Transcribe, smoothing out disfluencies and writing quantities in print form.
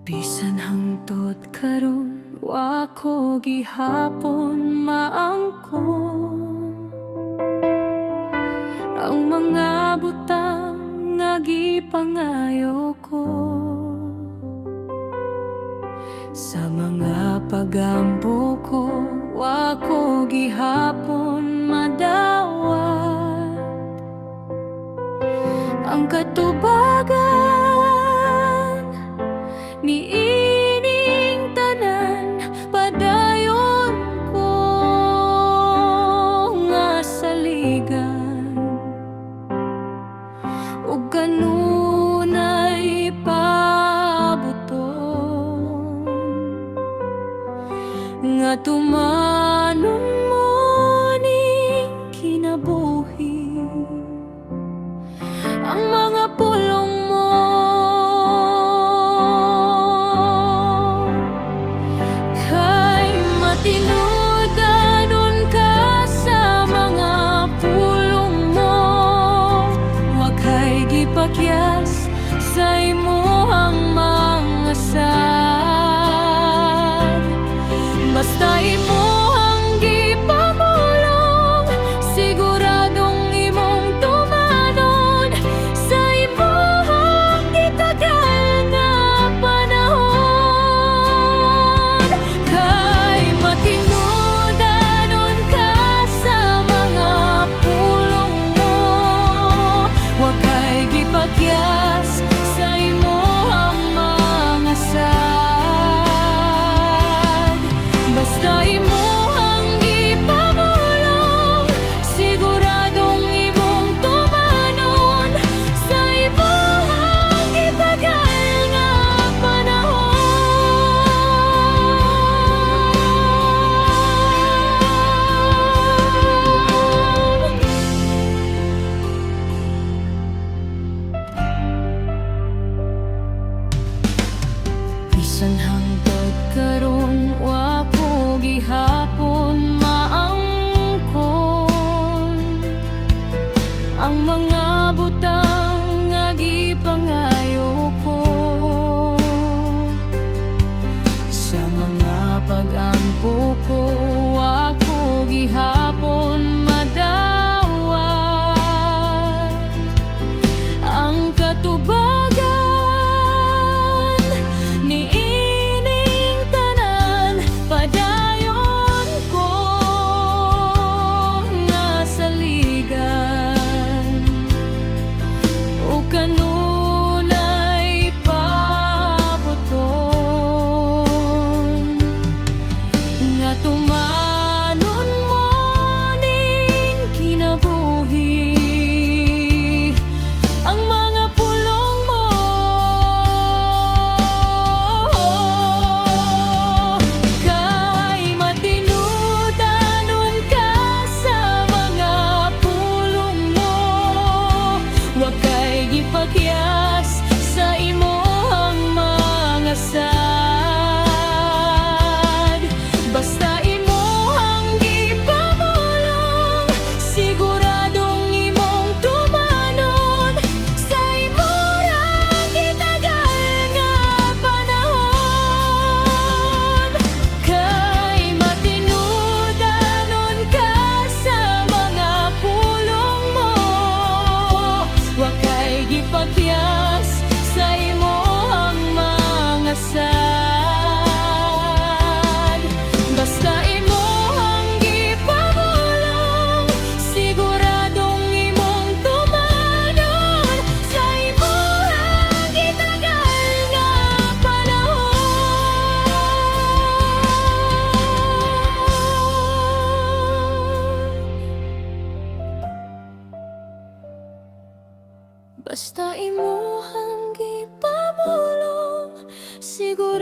Bisan hangtod karon wa ko gihapon maangkon ang mga butang nga gipangayo ko. Sa mga pagampo ko wa ko gihapon madawat ang katubagan ni ining tanan. Padayon ko nga saligan ug kanunay pabuton nga tumanon mo ning kinabuhi ang mga pulong mo. Tinudanon ka sa mga pulong mo, wa kay gipakyas sa imong mga sad. Basta imong gipamulong, siguradong imong tumanon sa imong gitagal nga panahon. Tinudanon ka sa mga pulong mo, wa kay gipakyas sa imong mga sad. Basta imong gipamulong, siguradong imong tumanon sa imong gitagal nga panahon. Bisan hangtod karon wa ko gihapon maangkon ang mga butang nga gipangayo ko. Sa mga pagampo ko wa ko gihapon madawat ang katubagan ni ining tanan. Padayon ko nga saligan ug kanunay pabuton nga tumanon mo ning kinabuhi ang mga pulong mo. Kay matinudanon ka sa mga pulong mo, wa kay gipakyas sa imong mga sad. Basta imong gipamulong, siguradong imong tumanon sa imong gitagal nga panahon. Kay matinudanon ka sa mga pulong mo, wa kay gipakyas sa imong mga sad. Basta imong gipamulong, siguradong imong tumanon sa imong gitagal nga panahon. Basta imong gipamulong, siguro